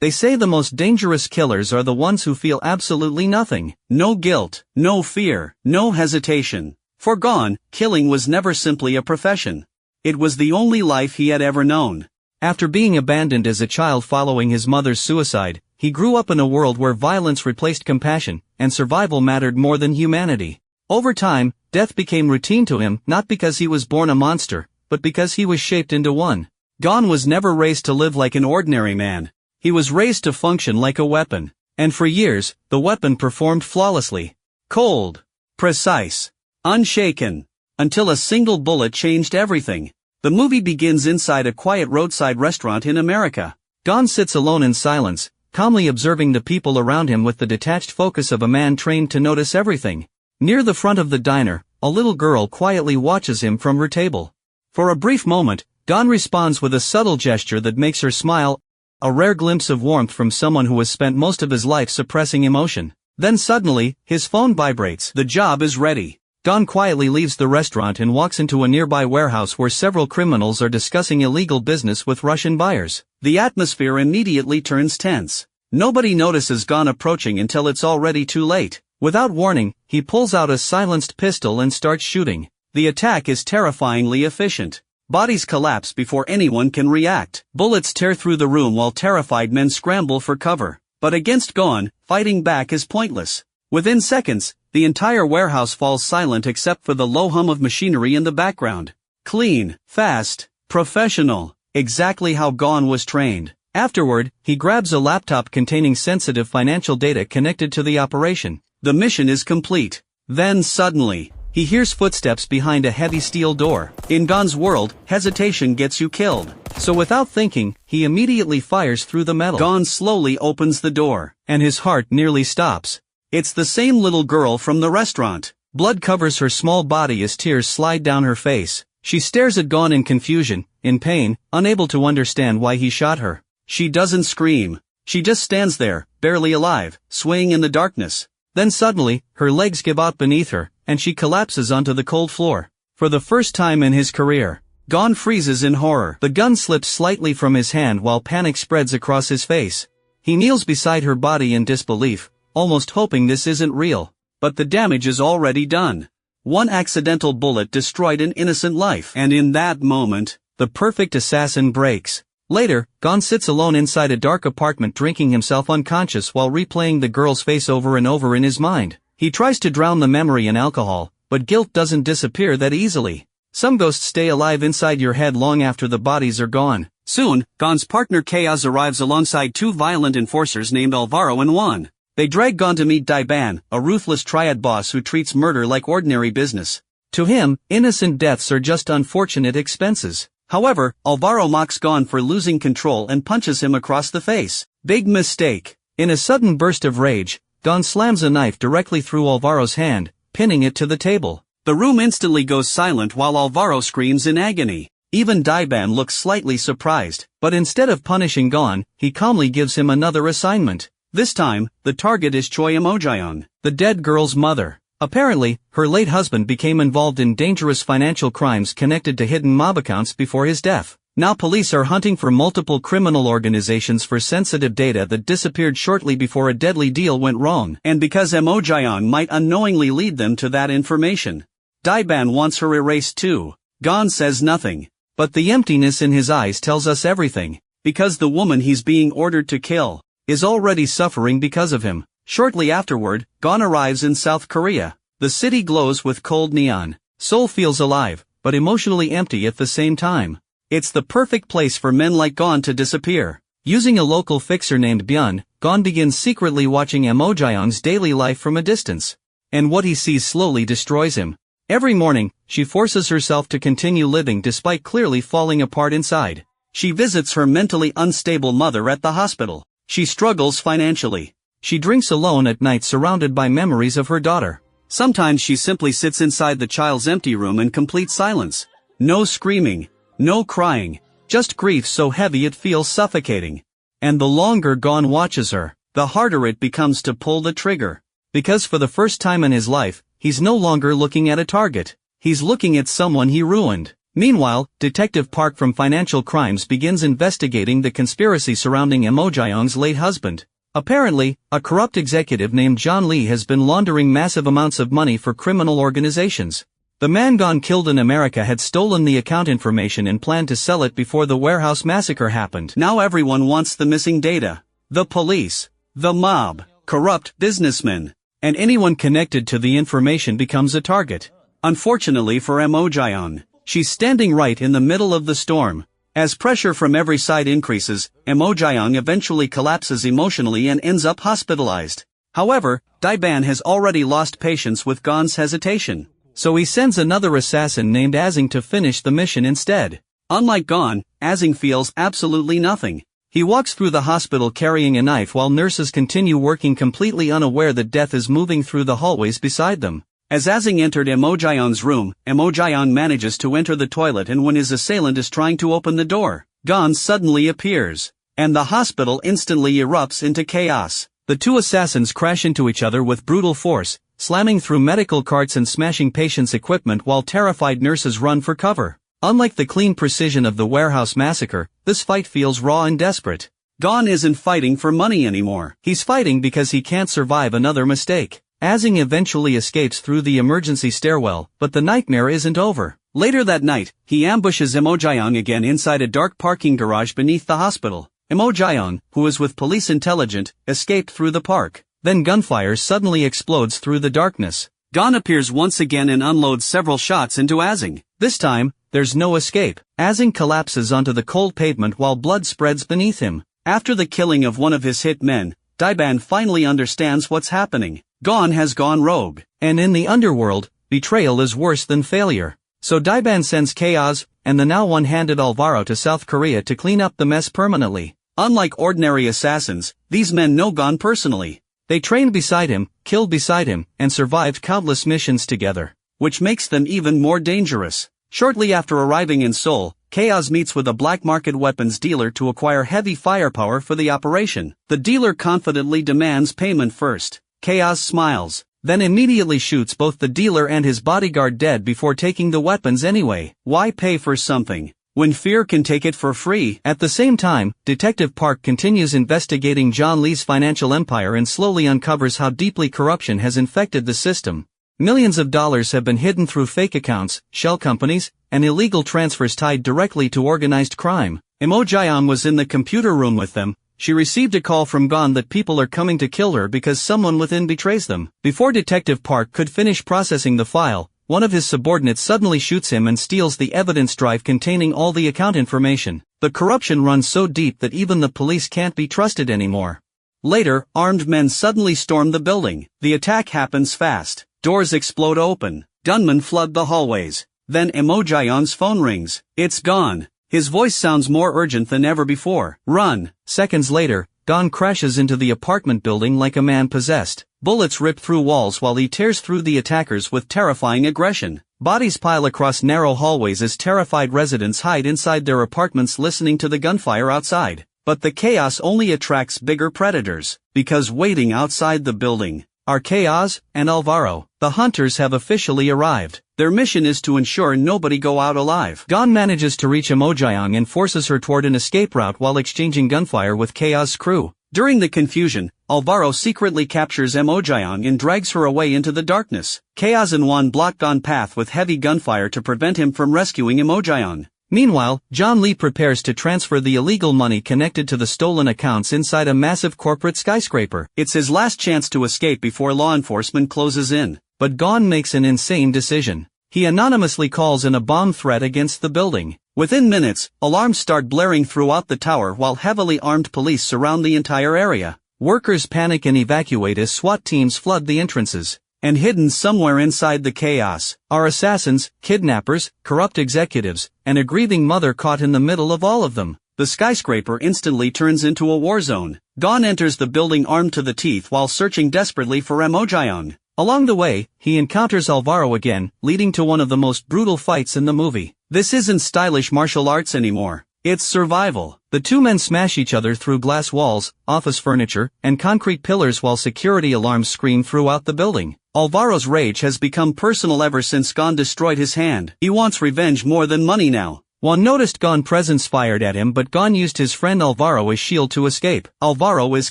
They say the most dangerous killers are the ones who feel absolutely nothing. No guilt, no fear, no hesitation. For Gon, killing was never simply a profession. It was the only life he had ever known. After being abandoned as a child following his mother's suicide, he grew up in a world where violence replaced compassion, and survival mattered more than humanity. Over time, death became routine to him, not because he was born a monster, but because he was shaped into one. Gon was never raised to live like an ordinary man. He was raised to function like a weapon. And for years, the weapon performed flawlessly. Cold. Precise. Unshaken. Until a single bullet changed everything. The movie begins inside a quiet roadside restaurant in America. Gon sits alone in silence, calmly observing the people around him with the detached focus of a man trained to notice everything. Near the front of the diner, a little girl quietly watches him from her table. For a brief moment, Gon responds with a subtle gesture that makes her smile, a rare glimpse of warmth from someone who has spent most of his life suppressing emotion. Then suddenly, his phone vibrates. The job is ready. Gon quietly leaves the restaurant and walks into a nearby warehouse where several criminals are discussing illegal business with Russian buyers. The atmosphere immediately turns tense. Nobody notices Gon approaching until it's already too late. Without warning, he pulls out a silenced pistol and starts shooting. The attack is terrifyingly efficient. Bodies collapse before anyone can react. Bullets tear through the room while terrified men scramble for cover. But against Gon, fighting back is pointless. Within seconds, the entire warehouse falls silent except for the low hum of machinery in the background. Clean, fast, professional, exactly how Gon was trained. Afterward, he grabs a laptop containing sensitive financial data connected to the operation. The mission is complete. Then suddenly, he hears footsteps behind a heavy steel door. In Gon's world, hesitation gets you killed. So without thinking, he immediately fires through the metal. Gon slowly opens the door, and his heart nearly stops. It's the same little girl from the restaurant. Blood covers her small body as tears slide down her face. She stares at Gon in confusion, in pain, unable to understand why he shot her. She doesn't scream. She just stands there, barely alive, swaying in the darkness. Then suddenly, her legs give out beneath her, and she collapses onto the cold floor. For the first time in his career, Gon freezes in horror. The gun slips slightly from his hand while panic spreads across his face. He kneels beside her body in disbelief, almost hoping this isn't real. But the damage is already done. One accidental bullet destroyed an innocent life. And in that moment, the perfect assassin breaks. Later, Gon sits alone inside a dark apartment drinking himself unconscious while replaying the girl's face over and over in his mind. He tries to drown the memory in alcohol, but guilt doesn't disappear that easily. Some ghosts stay alive inside your head long after the bodies are gone. Soon, Gon's partner Chaos arrives alongside two violent enforcers named Alvaro and Juan. They drag Gon to meet Daiban, a ruthless triad boss who treats murder like ordinary business. To him, innocent deaths are just unfortunate expenses. However, Alvaro mocks Gon for losing control and punches him across the face. Big mistake. In a sudden burst of rage, Gon slams a knife directly through Alvaro's hand, pinning it to the table. The room instantly goes silent while Alvaro screams in agony. Even Daiban looks slightly surprised, but instead of punishing Gon, he calmly gives him another assignment. This time, the target is Choi Emojion, the dead girl's mother. Apparently, her late husband became involved in dangerous financial crimes connected to hidden mob accounts before his death. Now police are hunting for multiple criminal organizations for sensitive data that disappeared shortly before a deadly deal went wrong. And because Emojion might unknowingly lead them to that information. Daiban wants her erased too. Gon says nothing. But the emptiness in his eyes tells us everything. Because the woman he's being ordered to kill is already suffering because of him. Shortly afterward, Gon arrives in South Korea. The city glows with cold neon. Seoul feels alive, but emotionally empty at the same time. It's the perfect place for men like Gon to disappear. Using a local fixer named Byun, Gon begins secretly watching Emojion's daily life from a distance. And what he sees slowly destroys him. Every morning, she forces herself to continue living despite clearly falling apart inside. She visits her mentally unstable mother at the hospital. She struggles financially. She drinks alone at night surrounded by memories of her daughter. Sometimes she simply sits inside the child's empty room in complete silence. No screaming, no crying, just grief so heavy it feels suffocating. And the longer Gon watches her, the harder it becomes to pull the trigger. Because for the first time in his life, he's no longer looking at a target. He's looking at someone he ruined. Meanwhile, Detective Park from Financial Crimes begins investigating the conspiracy surrounding Emojayong's late husband. Apparently, a corrupt executive named John Lee has been laundering massive amounts of money for criminal organizations. The man gone killed in America had stolen the account information and planned to sell it before the warehouse massacre happened. Now everyone wants the missing data. The police, the mob, corrupt businessmen, and anyone connected to the information becomes a target. Unfortunately for Emojayong, she's standing right in the middle of the storm. As pressure from every side increases, Emojayong eventually collapses emotionally and ends up hospitalized. However, Daiban has already lost patience with Gon's hesitation. So he sends another assassin named Azing to finish the mission instead. Unlike Gon, Azing feels absolutely nothing. He walks through the hospital carrying a knife while nurses continue working completely unaware that death is moving through the hallways beside them. As Azing entered Emojayong's room, Emojayong manages to enter the toilet, and when his assailant is trying to open the door, Gon suddenly appears. And the hospital instantly erupts into chaos. The two assassins crash into each other with brutal force, slamming through medical carts and smashing patients' equipment while terrified nurses run for cover. Unlike the clean precision of the warehouse massacre, this fight feels raw and desperate. Gon isn't fighting for money anymore. He's fighting because he can't survive another mistake. Azing eventually escapes through the emergency stairwell, but the nightmare isn't over. Later that night, he ambushes Emojayong again inside a dark parking garage beneath the hospital. Emojayong, who is with police intelligence, escaped through the park. Then gunfire suddenly explodes through the darkness. Gon appears once again and unloads several shots into Azing. This time, there's no escape. Azing collapses onto the cold pavement while blood spreads beneath him. After the killing of one of his hit men, Daiban finally understands what's happening. Gon has gone rogue. And in the underworld, betrayal is worse than failure. So Daiban sends Chaos and the now one-handed Alvaro to South Korea to clean up the mess permanently. Unlike ordinary assassins, these men know Gon personally. They trained beside him, killed beside him, and survived countless missions together, which makes them even more dangerous. Shortly after arriving in Seoul, Chaos meets with a black market weapons dealer to acquire heavy firepower for the operation. The dealer confidently demands payment first. Chaos smiles, then immediately shoots both the dealer and his bodyguard dead before taking the weapons anyway. Why pay for something when fear can take it for free? At the same time, Detective Park continues investigating John Lee's financial empire and slowly uncovers how deeply corruption has infected the system. Millions of dollars have been hidden through fake accounts, shell companies, and illegal transfers tied directly to organized crime. Emojayong was in the computer room with them. She received a call from Gon that people are coming to kill her because someone within betrays them. Before Detective Park could finish processing the file, one of his subordinates suddenly shoots him and steals the evidence drive containing all the account information. The corruption runs so deep that even the police can't be trusted anymore. Later, armed men suddenly storm the building. The attack happens fast. Doors explode open. Gunmen flood the hallways. Then Emojayong's phone rings. It's Gon. His voice sounds more urgent than ever before. Run. Seconds later, Gon crashes into the apartment building like a man possessed. Bullets rip through walls while he tears through the attackers with terrifying aggression. Bodies pile across narrow hallways as terrified residents hide inside their apartments listening to the gunfire outside. But the chaos only attracts bigger predators, because waiting outside the building are Chaos and Alvaro. The hunters have officially arrived. Their mission is to ensure nobody go out alive. Gon manages to reach Emojayong and forces her toward an escape route while exchanging gunfire with Chaos' crew. During the confusion, Alvaro secretly captures Emojayong and drags her away into the darkness. Chaos and Juan block Gon's path with heavy gunfire to prevent him from rescuing Emojayong. Meanwhile, John Lee prepares to transfer the illegal money connected to the stolen accounts inside a massive corporate skyscraper. It's his last chance to escape before law enforcement closes in. But Gon makes an insane decision. He anonymously calls in a bomb threat against the building. Within minutes, alarms start blaring throughout the tower while heavily armed police surround the entire area. Workers panic and evacuate as SWAT teams flood the entrances. And hidden somewhere inside the chaos are assassins, kidnappers, corrupt executives, and a grieving mother caught in the middle of all of them. The skyscraper instantly turns into a war zone. Gon enters the building armed to the teeth while searching desperately for Emojayong. Along the way, he encounters Alvaro again, leading to one of the most brutal fights in the movie. This isn't stylish martial arts anymore. It's survival. The two men smash each other through glass walls, office furniture, and concrete pillars while security alarms scream throughout the building. Alvaro's rage has become personal ever since Gon destroyed his hand. He wants revenge more than money now. Juan noticed Gon's presence fired at him, but Gon used his friend Alvaro as shield to escape. Alvaro is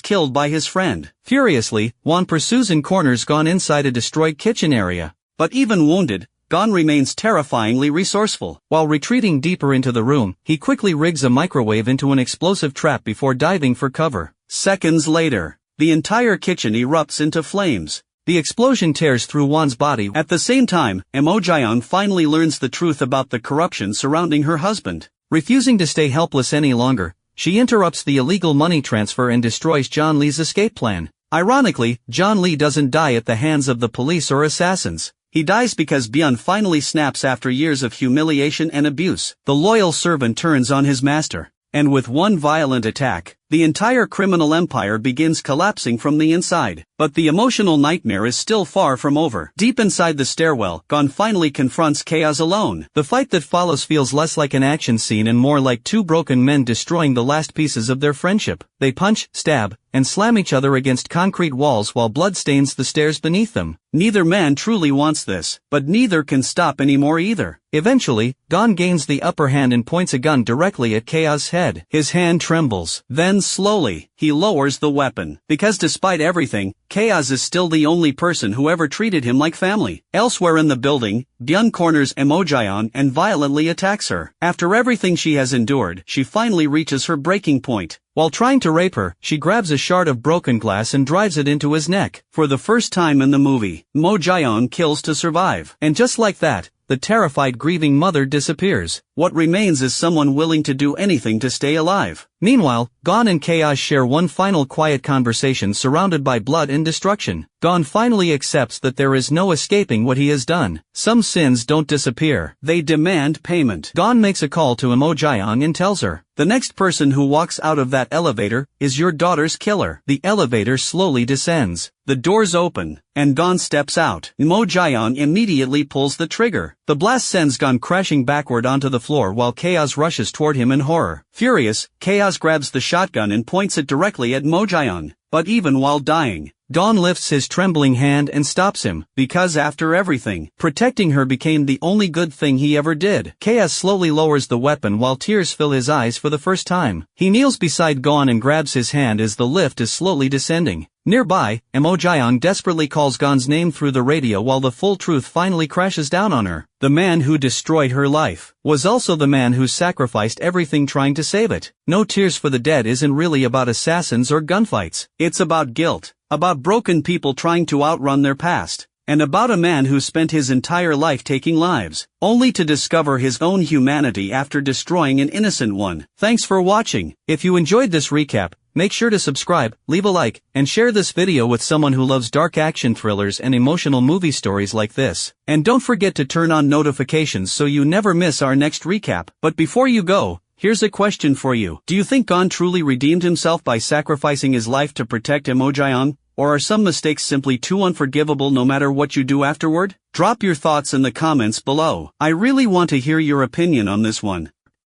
killed by his friend. Furiously, Juan pursues and corners Gon inside a destroyed kitchen area. But even wounded, Gon remains terrifyingly resourceful. While retreating deeper into the room, he quickly rigs a microwave into an explosive trap before diving for cover. Seconds later, the entire kitchen erupts into flames. The explosion tears through Juan's body. At the same time, Emojion finally learns the truth about the corruption surrounding her husband. Refusing to stay helpless any longer, she interrupts the illegal money transfer and destroys John Lee's escape plan. Ironically, John Lee doesn't die at the hands of the police or assassins. He dies because Bion finally snaps after years of humiliation and abuse. The loyal servant turns on his master, and with one violent attack, the entire criminal empire begins collapsing from the inside. But the emotional nightmare is still far from over. Deep inside the stairwell, Gon finally confronts Chaos alone. The fight that follows feels less like an action scene and more like two broken men destroying the last pieces of their friendship. They punch, stab, and slam each other against concrete walls while blood stains the stairs beneath them. Neither man truly wants this, but neither can stop anymore either. Eventually, Gon gains the upper hand and points a gun directly at Chaos' head. His hand trembles. Then slowly, he lowers the weapon. Because despite everything, Chaos is still the only person who ever treated him like family. Elsewhere in the building, Bion corners Emojion and violently attacks her. After everything she has endured, she finally reaches her breaking point. While trying to rape her, she grabs a shard of broken glass and drives it into his neck. For the first time in the movie, Emojion kills to survive. And just like that, the terrified grieving mother disappears. What remains is someone willing to do anything to stay alive. Meanwhile, Gon and Chaos share one final quiet conversation surrounded by blood and destruction. Gon finally accepts that there is no escaping what he has done. Some sins don't disappear. They demand payment. Gon makes a call to Emojion and tells her, "The next person who walks out of that elevator is your daughter's killer." The elevator slowly descends. The doors open, and Gon steps out. Emojion immediately pulls the trigger. The blast sends Gon crashing backward onto the floor while Chaos rushes toward him in horror. Furious, Chaos grabs the shotgun and points it directly at Emojion. But even while dying, Gon lifts his trembling hand and stops him, because after everything, protecting her became the only good thing he ever did. Chaos slowly lowers the weapon while tears fill his eyes for the first time. He kneels beside Gon and grabs his hand as the lift is slowly descending. Nearby, Emojion desperately calls Gon's name through the radio while the full truth finally crashes down on her. The man who destroyed her life was also the man who sacrificed everything trying to save it. No Tears for the Dead isn't really about assassins or gunfights. It's about guilt, about broken people trying to outrun their past, and about a man who spent his entire life taking lives, only to discover his own humanity after destroying an innocent one. Thanks for watching. If you enjoyed this recap, make sure to subscribe, leave a like, and share this video with someone who loves dark action thrillers and emotional movie stories like this. And don't forget to turn on notifications so you never miss our next recap. But before you go, here's a question for you. Do you think Gon truly redeemed himself by sacrificing his life to protect Emojion? Or are some mistakes simply too unforgivable no matter what you do afterward? Drop your thoughts in the comments below. I really want to hear your opinion on this one.